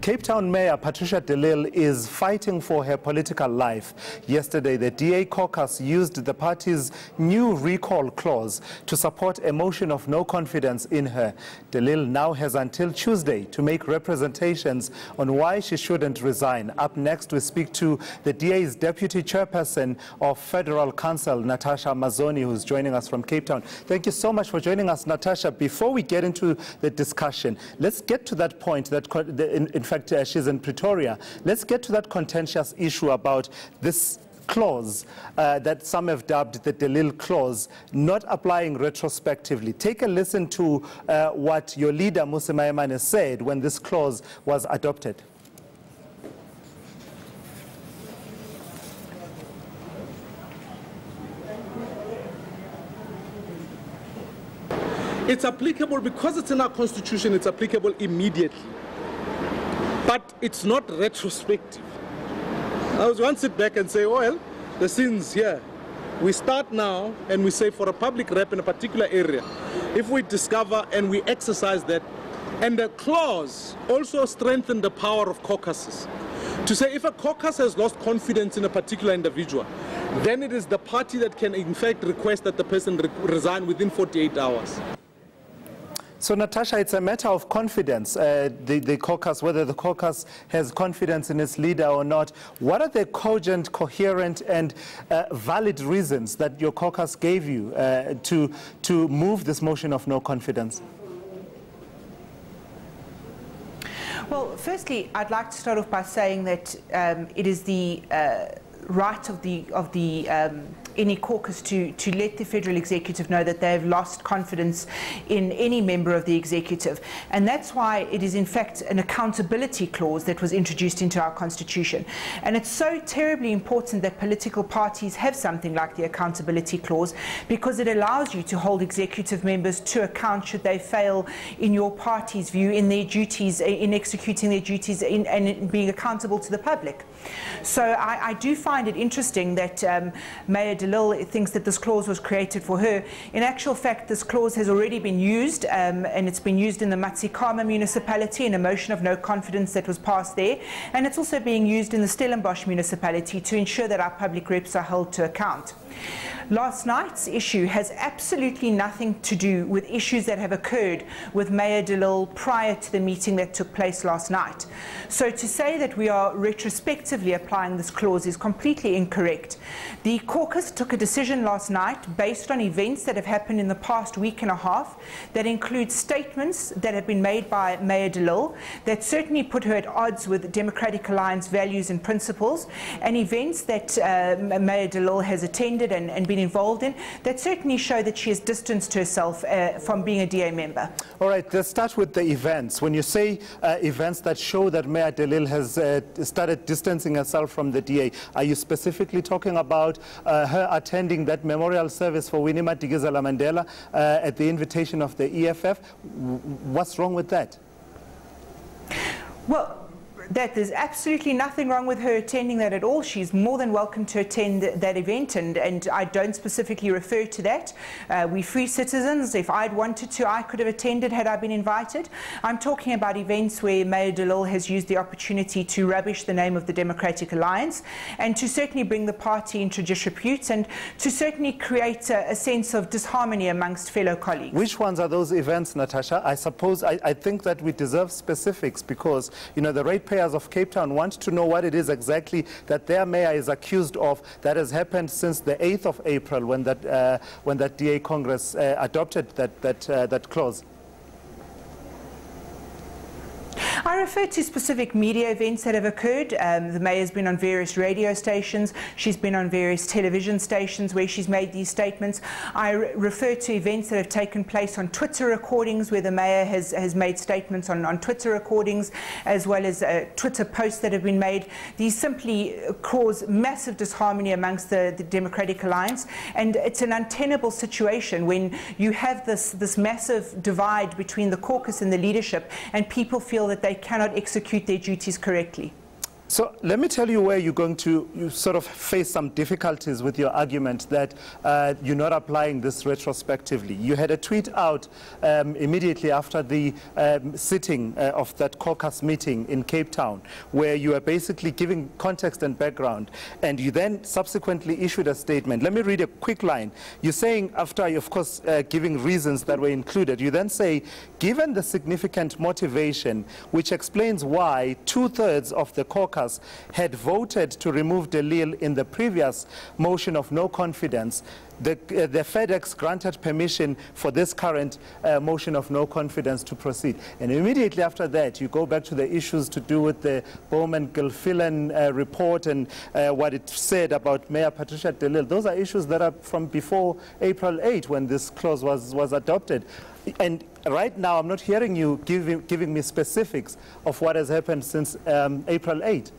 Cape Town Mayor Patricia de Lille is fighting for her political life. Yesterday, the DA caucus used the party's new recall clause to support a motion of no confidence in her. De Lille now has until Tuesday to make representations on why she shouldn't resign. Up next, we speak to the DA's Deputy Chairperson of Federal Council, Natasha Mazzone, who's joining us from Cape Town. Thank you so much for joining us, Natasha. Before we get into the discussion, let's get to that point that, in fact, she's in Pretoria. Let's get to that contentious issue about this clause that some have dubbed the de Lille clause, not applying retrospectively. Take a listen to what your leader, Musi Maimane, said when this clause was adopted. It's applicable because it's in our constitution, it's applicable immediately. But it's not retrospective. I was once sit back and say, oh, well, the sin's here. We start now and we say for a public rep in a particular area, if we discover and we exercise that, and the clause also strengthened the power of caucuses. To say if a caucus has lost confidence in a particular individual, then it is the party that can in fact request that the person resign within 48 hours. So, Natasha, it's a matter of confidence, the caucus, whether the caucus has confidence in its leader or not. What are the cogent, coherent, and valid reasons that your caucus gave you to move this motion of no confidence? Well, firstly, I'd like to start off by saying that it is the right of any caucus to let the federal executive know that they have lost confidence in any member of the executive. And that's why it is in fact an accountability clause that was introduced into our constitution. And it's so terribly important that political parties have something like the accountability clause, because it allows you to hold executive members to account should they fail in your party's view in their duties, in executing their duties and in being accountable to the public. So I do find it interesting that Mayor de Lille thinks that this clause was created for her. In actual fact, this clause has already been used, and it's been used in the Matsikama municipality in a motion of no confidence that was passed there, and it's also being used in the Stellenbosch municipality to ensure that our public reps are held to account. Last night's issue has absolutely nothing to do with issues that have occurred with Mayor de Lille prior to the meeting that took place last night. So to say that we are retrospectively applying this clause is completely incorrect. The caucus took a decision last night based on events that have happened in the past week and a half that include statements that have been made by Mayor de Lille that certainly put her at odds with Democratic Alliance values and principles, and events that Mayor de Lille has attended and been involved in that certainly show that she has distanced herself from being a DA member. All right, let's start with the events. When you say events that show that Mayor de Lille has started distancing herself from the DA, are you specifically talking about her attending that memorial service for Winnie Madikizela Mandela at the invitation of the EFF? What's wrong with that? Well, there's absolutely nothing wrong with her attending that at all. She's more than welcome to attend that event, and I don't specifically refer to that. We're free citizens. If I'd wanted to, I could have attended had I been invited. I'm talking about events where Mayor de Lille has used the opportunity to rubbish the name of the Democratic Alliance and to certainly bring the party into disrepute and to certainly create a sense of disharmony amongst fellow colleagues. Which ones are those events, Natasha? I suppose I think that we deserve specifics, because, you know, the ratepayers of Cape Town want to know what it is exactly that their mayor is accused of that has happened since the 8th of April when that DA Congress adopted that clause. I refer to specific media events that have occurred. The mayor's been on various radio stations. She's been on various television stations where she's made these statements. I refer to events that have taken place on Twitter recordings where the mayor has made statements on Twitter recordings, as well as Twitter posts that have been made. These simply cause massive disharmony amongst the Democratic Alliance, and it's an untenable situation when you have this massive divide between the caucus and the leadership, and people feel that they cannot execute their duties correctly. So let me tell you where you're going to sort of face some difficulties with your argument that you're not applying this retrospectively. You had a tweet out immediately after the sitting of that caucus meeting in Cape Town, where you are basically giving context and background, and you then subsequently issued a statement. Let me read a quick line. You're saying, after, of course, giving reasons that were included, you then say, given the significant motivation which explains why 2/3 of the caucus had voted to remove de Lille in the previous motion of no confidence, the FedEx granted permission for this current motion of no confidence to proceed. And immediately after that, you go back to the issues to do with the Bowman-Gilfillan report and what it said about Mayor Patricia de Lille. Those are issues that are from before April 8, when this clause was adopted. And right now, I'm not hearing you giving me specifics of what has happened since April 8.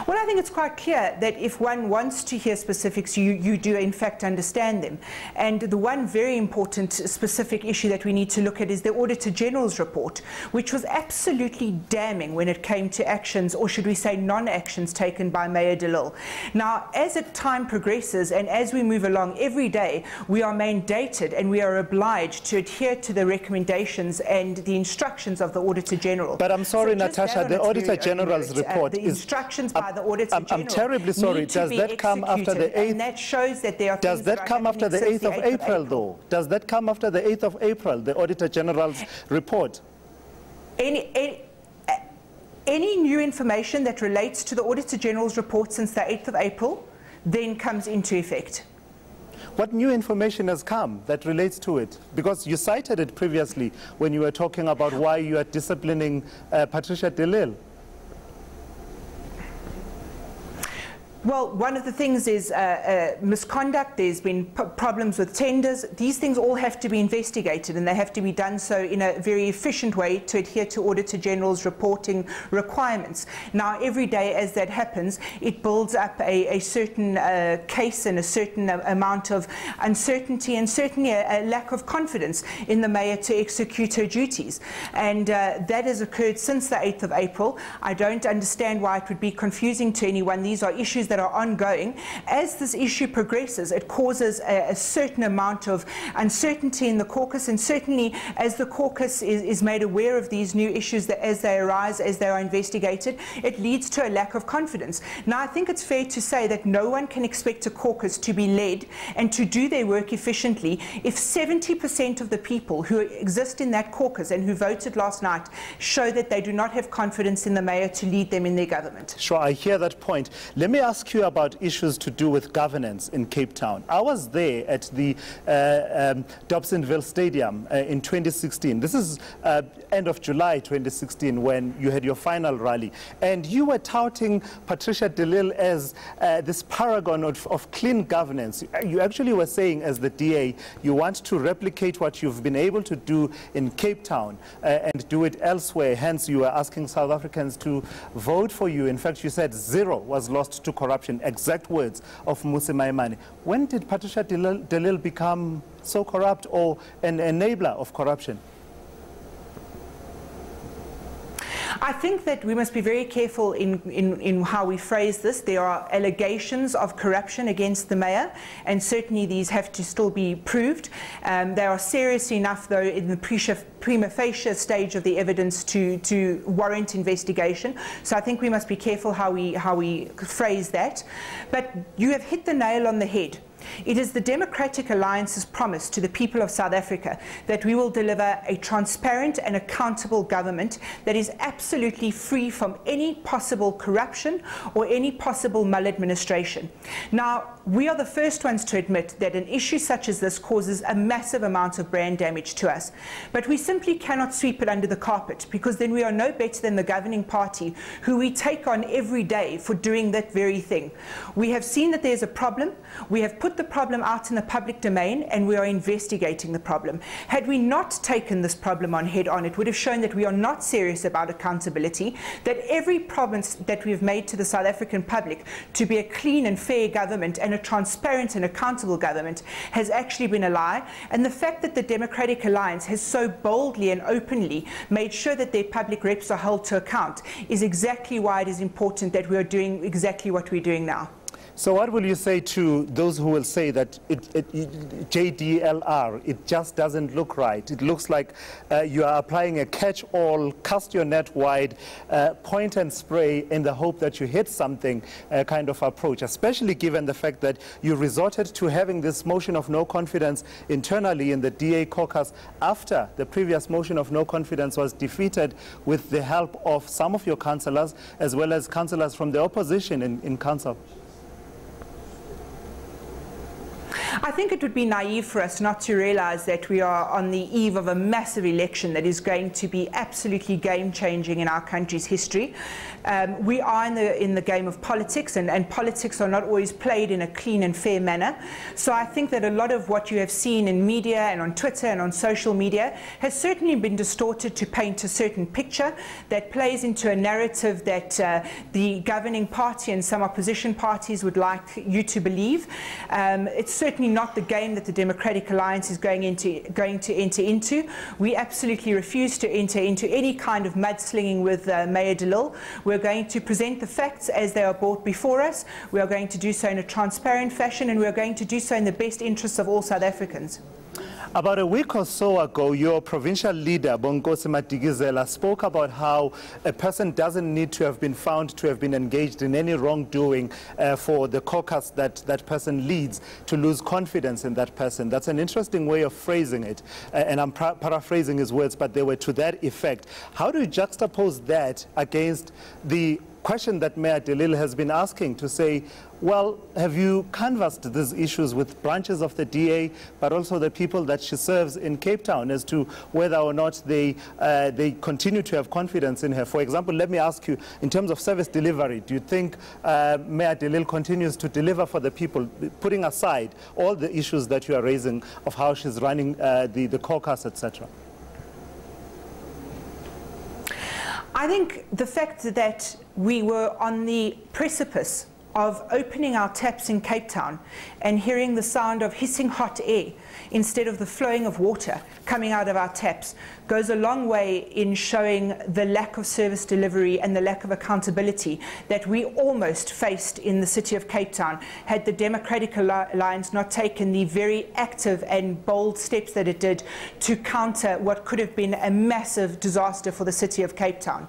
Well, I think it's quite clear that if one wants to hear specifics, you do in fact understand them. And the one very important specific issue that we need to look at is the Auditor General's report, which was absolutely damning when it came to actions, or should we say non-actions, taken by Mayor de Lille. Now, as time progresses and as we move along every day, we are mandated and we are obliged to adhere to the recommendations and the instructions of the Auditor General. But I'm sorry, so Natasha, the Auditor General's report the instructions by the Auditor General. I'm terribly sorry. Does that come after the 8th? And that shows that there are Does that come after the 8th of April, though? Does that come after the 8th of April, the Auditor General's report? Any new information that relates to the Auditor General's report since the 8th of April then comes into effect. What new information has come that relates to it? Because you cited it previously when you were talking about why you are disciplining Patricia de Lille. Well, one of the things is misconduct. There's been problems with tenders. These things all have to be investigated, and they have to be done so in a very efficient way to adhere to Auditor General's reporting requirements. Now, every day as that happens, it builds up a certain case and a certain amount of uncertainty, and certainly a lack of confidence in the Mayor to execute her duties. And that has occurred since the 8th of April. I don't understand why it would be confusing to anyone. These are issues that are ongoing. As this issue progresses, it causes a certain amount of uncertainty in the caucus, and certainly as the caucus is made aware of these new issues that as they arise, as they are investigated, it leads to a lack of confidence. Now, I think it's fair to say that no one can expect a caucus to be led and to do their work efficiently if 70% of the people who exist in that caucus and who voted last night show that they do not have confidence in the Mayor to lead them in their government. Sure, I hear that point. Let me ask you about issues to do with governance in Cape Town. I was there at the Dobsonville Stadium in 2016. This is end of July 2016 when you had your final rally. And you were touting Patricia de Lille as this paragon of clean governance. You actually were saying, as the DA, you want to replicate what you've been able to do in Cape Town and do it elsewhere. Hence, you were asking South Africans to vote for you. In fact, you said 0 was lost to corruption, exact words of Mmusi Maimane. When did Patricia de Lille become so corrupt or an enabler of corruption? I think that we must be very careful in how we phrase this. There are allegations of corruption against the Mayor, and certainly these have to still be proved. They are serious enough, though, in the prima facie stage of the evidence to warrant investigation. So I think we must be careful how we phrase that. But you have hit the nail on the head. It is the Democratic Alliance's promise to the people of South Africa that we will deliver a transparent and accountable government that is absolutely free from any possible corruption or any possible maladministration. Now, we are the first ones to admit that an issue such as this causes a massive amount of brand damage to us. But we simply cannot sweep it under the carpet, because then we are no better than the governing party, who we take on every day for doing that very thing. We have seen that there's a problem. We have put put the problem out in the public domain and we are investigating the problem. Had we not taken this problem on head on, it would have shown that we are not serious about accountability, that every promise that we have made to the South African public to be a clean and fair government and a transparent and accountable government has actually been a lie. And the fact that the Democratic Alliance has so boldly and openly made sure that their public reps are held to account is exactly why it is important that we are doing exactly what we're doing now. So what will you say to those who will say that JDLR, it just doesn't look right? It looks like you are applying a catch-all, cast your net wide, point and spray in the hope that you hit something kind of approach, especially given the fact that you resorted to having this motion of no confidence internally in the DA caucus after the previous motion of no confidence was defeated with the help of some of your councillors as well as councillors from the opposition in council. I think it would be naive for us not to realize that we are on the eve of a massive election that is going to be absolutely game-changing in our country's history. We are in the game of politics, and politics are not always played in a clean and fair manner. So I think that a lot of what you have seen in media and on Twitter and on social media has certainly been distorted to paint a certain picture that plays into a narrative that the governing party and some opposition parties would like you to believe. It's certainly not the game that the Democratic Alliance is going to enter into. We absolutely refuse to enter into any kind of mudslinging with Mayor de Lille. We're going to present the facts as they are brought before us. We are going to do so in a transparent fashion, and we are going to do so in the best interests of all South Africans. About a week or so ago, your provincial leader, Bonkosi Madigizela, spoke about how a person doesn't need to have been found to have been engaged in any wrongdoing for the caucus that person leads to lose confidence in that person. That's an interesting way of phrasing it, and I'm paraphrasing his words, but they were to that effect. How do you juxtapose that against the question that Mayor de Lille has been asking to say, well, have you canvassed these issues with branches of the DA, but also the people that she serves in Cape Town as to whether or not they continue to have confidence in her? For example, let me ask you, in terms of service delivery, do you think Mayor de Lille continues to deliver for the people, putting aside all the issues that you are raising of how she's running the caucus, etc.? I think the fact that we were on the precipice of opening our taps in Cape Town and hearing the sound of hissing hot air instead of the flowing of water coming out of our taps goes a long way in showing the lack of service delivery and the lack of accountability that we almost faced in the city of Cape Town had the Democratic Alliance not taken the very active and bold steps that it did to counter what could have been a massive disaster for the city of Cape Town.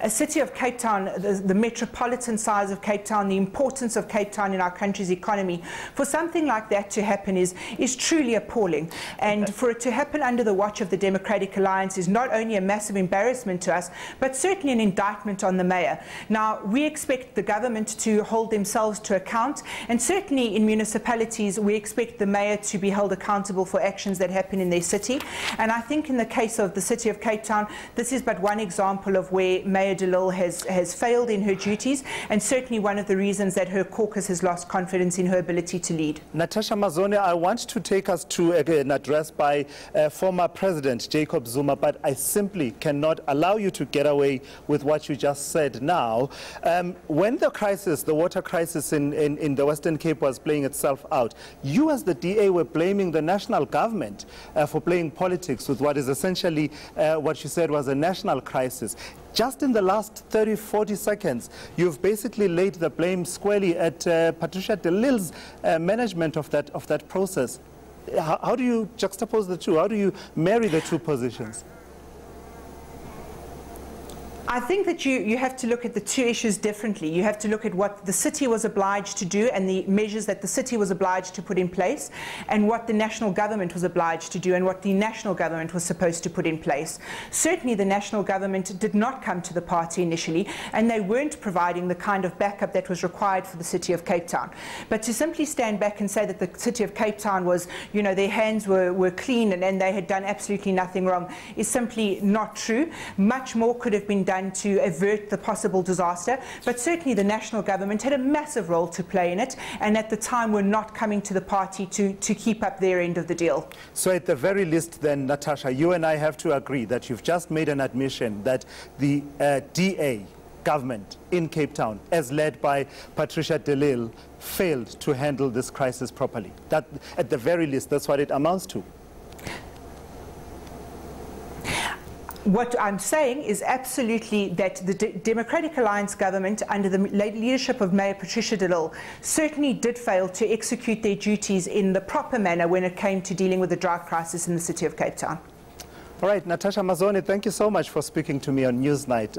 A city of Cape Town, the metropolitan size of Cape Town, the importance of Cape Town in our country's economy, for something like that to happen is truly appalling. And for it to happen under the watch of the Democratic Alliance is not only a massive embarrassment to us, but certainly an indictment on the mayor. Now, we expect the government to hold themselves to account, and certainly in municipalities, we expect the mayor to be held accountable for actions that happen in their city. And I think in the case of the city of Cape Town, this is but one example of where Mayor de Lille has failed in her duties, and certainly one of the reasons that her caucus has lost confidence in her ability to lead. Natasha Mazzone, I want to take us to an address by former President Jacob Zuma, but I simply cannot allow you to get away with what you just said now. When the crisis, the water crisis in the Western Cape was playing itself out, you as the DA were blaming the national government for playing politics with what is essentially what you said was a national crisis. Just in the last 30, 40 seconds, you've basically laid the blame squarely at Patricia de Lille's management of that process. How do you juxtapose the two? How do you marry the two positions? I think that you have to look at the two issues differently. You have to look at what the city was obliged to do and the measures that the city was obliged to put in place, and what the national government was obliged to do and what the national government was supposed to put in place. Certainly the national government did not come to the party initially, and they weren't providing the kind of backup that was required for the city of Cape Town. But to simply stand back and say that the city of Cape Town was, you know, their hands were clean and they had done absolutely nothing wrong is simply not true. Much more could have been done done to avert the possible disaster, but certainly the national government had a massive role to play in it, and at the time were not coming to the party to keep up their end of the deal. So at the very least then, Natasha, you and I have to agree that you've just made an admission that the DA government in Cape Town, as led by Patricia de Lille, failed to handle this crisis properly. That, at the very least, that's what it amounts to. What I'm saying is absolutely that the Democratic Alliance government, under the leadership of Mayor Patricia de Lille, certainly did fail to execute their duties in the proper manner when it came to dealing with the drought crisis in the city of Cape Town. All right, Natasha Mazzone, thank you so much for speaking to me on Newsnight.